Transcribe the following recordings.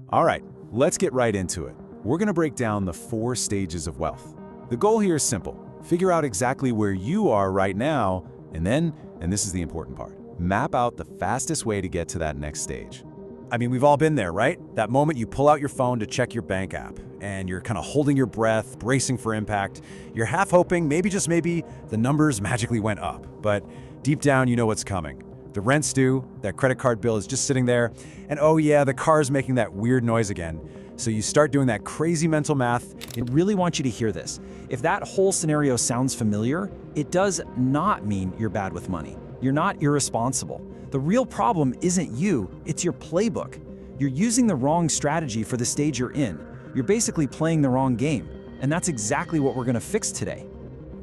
All right, let's get right into it. We're going to break down the 4 stages of wealth. The goal here is simple. Figure out exactly where you are right now, and then, and this is the important part, map out the fastest way to get to that next stage. I mean, we've all been there, right? That moment you pull out your phone to check your bank app, and you're kind of holding your breath, bracing for impact. You're half hoping, maybe just maybe, the numbers magically went up. But deep down, you know what's coming. The rent's due, that credit card bill is just sitting there, and oh yeah, the car's making that weird noise again. So you start doing that crazy mental math. I really want you to hear this. If that whole scenario sounds familiar, it does not mean you're bad with money. You're not irresponsible. The real problem isn't you, it's your playbook. You're using the wrong strategy for the stage you're in. You're basically playing the wrong game. And that's exactly what we're gonna fix today.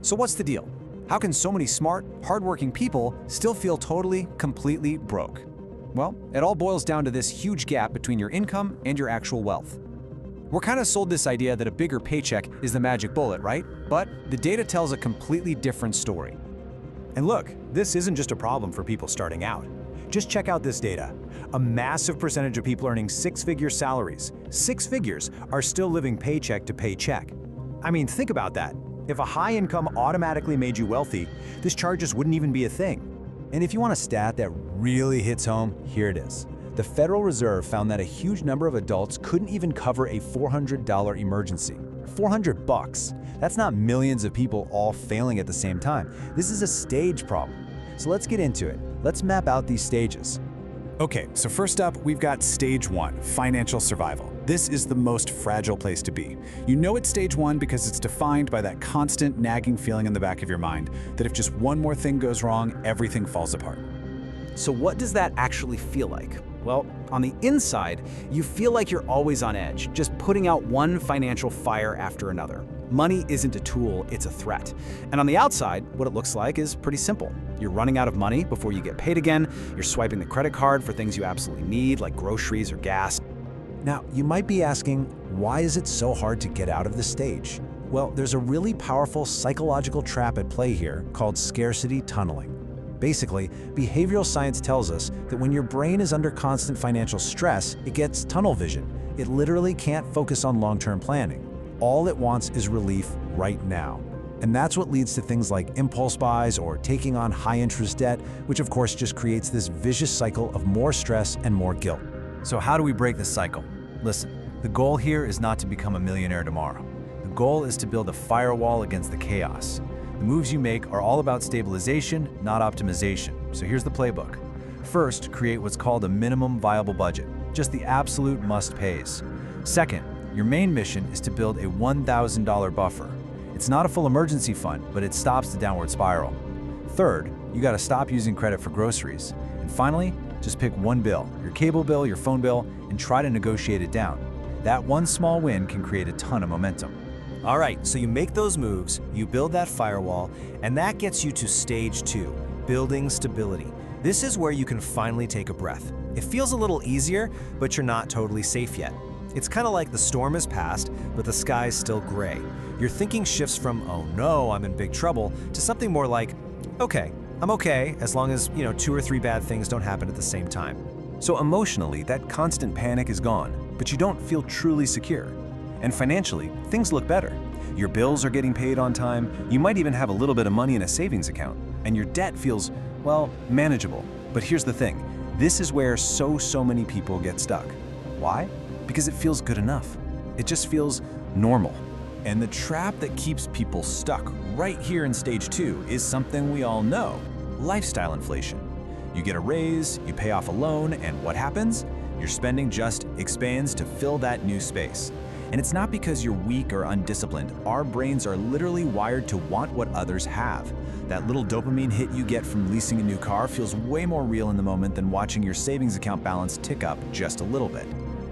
So what's the deal? How can so many smart, hardworking people still feel totally, completely broke? Well, it all boils down to this huge gap between your income and your actual wealth. We're kind of sold this idea that a bigger paycheck is the magic bullet, right? But the data tells a completely different story. And look, this isn't just a problem for people starting out. Just check out this data. A massive percentage of people earning 6-figure salaries, 6 figures, are still living paycheck to paycheck. I mean, think about that. If a high income automatically made you wealthy, this chart just wouldn't even be a thing. And if you want a stat that really hits home, here it is. The Federal Reserve found that a huge number of adults couldn't even cover a $400 emergency. $400. That's not millions of people all failing at the same time. This is a stage problem. So let's get into it. Let's map out these stages. Okay, so first up, we've got stage 1, financial survival. This is the most fragile place to be. You know it's stage 1 because it's defined by that constant nagging feeling in the back of your mind that if just one more thing goes wrong, everything falls apart. So what does that actually feel like? Well, on the inside, you feel like you're always on edge, just putting out one financial fire after another. Money isn't a tool, it's a threat. And on the outside, what it looks like is pretty simple. You're running out of money before you get paid again, you're swiping the credit card for things you absolutely need, like groceries or gas. Now, you might be asking, why is it so hard to get out of this stage? Well, there's a really powerful psychological trap at play here called scarcity tunneling. Basically, behavioral science tells us that when your brain is under constant financial stress, it gets tunnel vision. It literally can't focus on long-term planning. All it wants is relief right now. And that's what leads to things like impulse buys or taking on high-interest debt, which of course just creates this vicious cycle of more stress and more guilt. So how do we break this cycle? Listen, the goal here is not to become a millionaire tomorrow. The goal is to build a firewall against the chaos. The moves you make are all about stabilization, not optimization. So here's the playbook. First, create what's called a minimum viable budget, just the absolute must-pays. Second, your main mission is to build a $1,000 buffer. It's not a full emergency fund, but it stops the downward spiral. Third, you gotta stop using credit for groceries. And finally, just pick one bill, your cable bill, your phone bill, and try to negotiate it down. That one small win can create a ton of momentum. All right, so you make those moves, you build that firewall, and that gets you to stage 2, building stability. This is where you can finally take a breath. It feels a little easier, but you're not totally safe yet. It's kind of like the storm is past, but the sky's still gray. Your thinking shifts from, oh no, I'm in big trouble, to something more like, okay, I'm okay, as long as, 2 or 3 bad things don't happen at the same time. So emotionally, that constant panic is gone, but you don't feel truly secure. And financially, things look better. Your bills are getting paid on time, you might even have a little bit of money in a savings account, and your debt feels, well, manageable. But here's the thing, this is where so many people get stuck. Why? Because it feels good enough. It just feels normal. And the trap that keeps people stuck right here in stage 2 is something we all know, lifestyle inflation. You get a raise, you pay off a loan, and what happens? Your spending just expands to fill that new space. And it's not because you're weak or undisciplined. Our brains are literally wired to want what others have. That little dopamine hit you get from leasing a new car feels way more real in the moment than watching your savings account balance tick up just a little bit.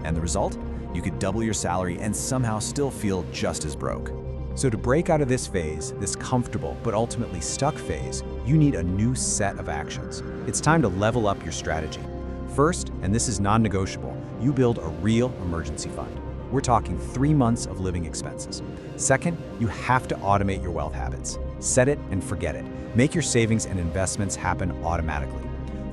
And the result? You could double your salary and somehow still feel just as broke. So to break out of this phase, this comfortable but ultimately stuck phase, you need a new set of actions. It's time to level up your strategy. First, and this is non-negotiable, you build a real emergency fund. We're talking 3 months of living expenses. Second, you have to automate your wealth habits. Set it and forget it. Make your savings and investments happen automatically.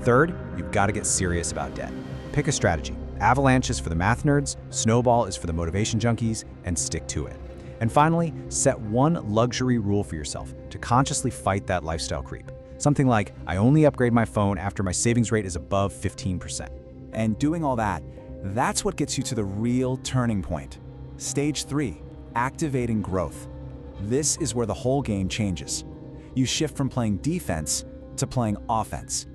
Third, you've got to get serious about debt. Pick a strategy. Avalanche is for the math nerds, Snowball is for the motivation junkies, and stick to it. And finally, set one luxury rule for yourself to consciously fight that lifestyle creep. Something like, I only upgrade my phone after my savings rate is above 15%. And doing all that, that's what gets you to the real turning point. Stage 3, activating growth. This is where the whole game changes. You shift from playing defense to playing offense.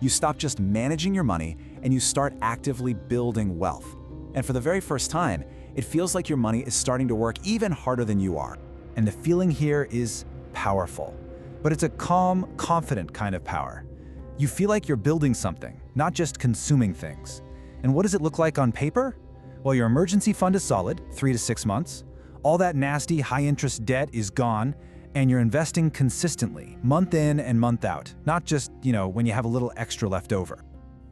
You stop just managing your money and you start actively building wealth. And for the very first time, it feels like your money is starting to work even harder than you are. And the feeling here is powerful. But it's a calm, confident kind of power. You feel like you're building something, not just consuming things. And what does it look like on paper? Well, your emergency fund is solid, 3 to 6 months. All that nasty high-interest debt is gone, and you're investing consistently, month in and month out, not just, when you have a little extra left over.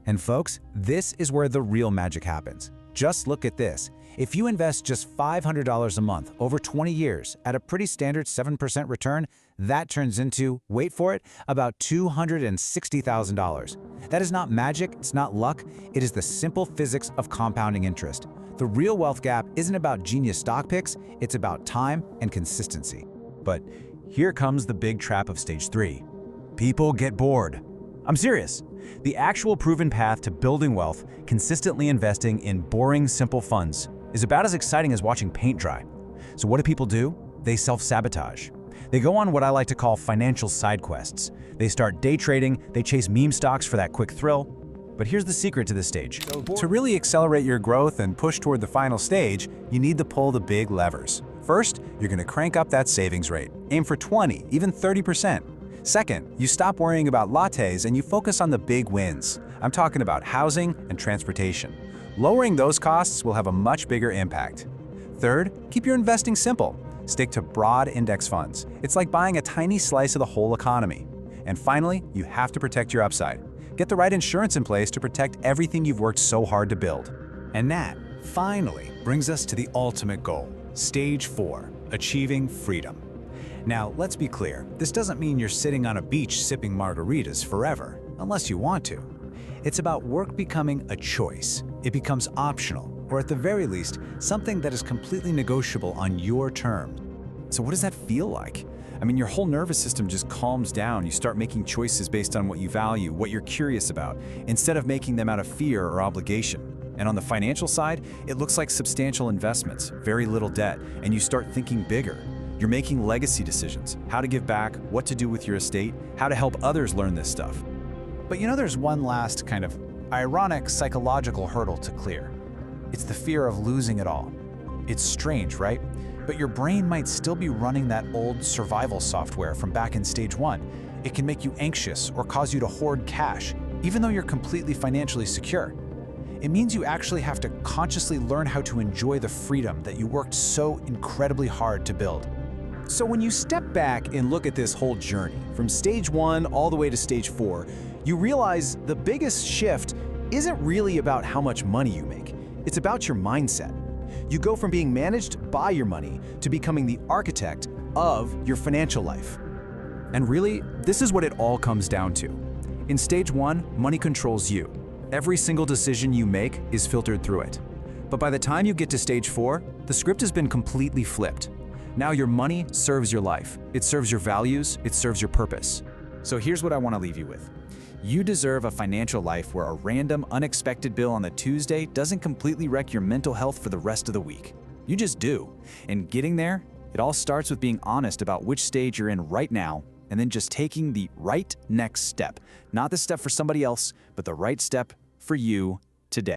And folks, this is where the real magic happens. Just look at this. If you invest just $500 a month over 20 years at a pretty standard 7% return, that turns into, wait for it, about $260,000. That is not magic, it's not luck, it is the simple physics of compounding interest. The real wealth gap isn't about genius stock picks, it's about time and consistency. But here comes the big trap of stage 3. People get bored. I'm serious. The actual proven path to building wealth, consistently investing in boring, simple funds, is about as exciting as watching paint dry. So what do? They self-sabotage. They go on what I like to call financial side quests. They start day trading, they chase meme stocks for that quick thrill. But here's the secret to this stage. To really accelerate your growth and push toward the final stage, you need to pull the big levers. First, you're going to crank up that savings rate. Aim for 20, even 30%. Second, you stop worrying about lattes and you focus on the big wins. I'm talking about housing and transportation. Lowering those costs will have a much bigger impact. Third, keep your investing simple. Stick to broad index funds. It's like buying a tiny slice of the whole economy. And finally, you have to protect your upside. Get the right insurance in place to protect everything you've worked so hard to build. And that, finally, brings us to the ultimate goal, stage 4, achieving freedom. Now, let's be clear, this doesn't mean you're sitting on a beach sipping margaritas forever, unless you want to. It's about work becoming a choice. It becomes optional, or at the very least, something that is completely negotiable on your terms. So what does that feel like? I mean, your whole nervous system just calms down. You start making choices based on what you value, what you're curious about, instead of making them out of fear or obligation. And on the financial side, it looks like substantial investments, very little debt, and you start thinking bigger. You're making legacy decisions, how to give back, what to do with your estate, how to help others learn this stuff. But there's one last kind of ironic psychological hurdle to clear. It's the fear of losing it all. It's strange, right? But your brain might still be running that old survival software from back in stage 1. It can make you anxious or cause you to hoard cash, even though you're completely financially secure. It means you actually have to consciously learn how to enjoy the freedom that you worked so incredibly hard to build. So when you step back and look at this whole journey, from stage 1 all the way to stage 4, you realize the biggest shift isn't really about how much money you make. It's about your mindset. You go from being managed by your money to becoming the architect of your financial life. And really, this is what it all comes down to. In stage 1, money controls you. Every single decision you make is filtered through it. But by the time you get to stage 4, the script has been completely flipped. Now your money serves your life. It serves your values, it serves your purpose. So here's what I want to leave you with. You deserve a financial life where a random, unexpected bill on the Tuesday doesn't completely wreck your mental health for the rest of the week. You just do. And getting there, it all starts with being honest about which stage you're in right now, and then just taking the right next step. Not the step for somebody else, but the right step for you today.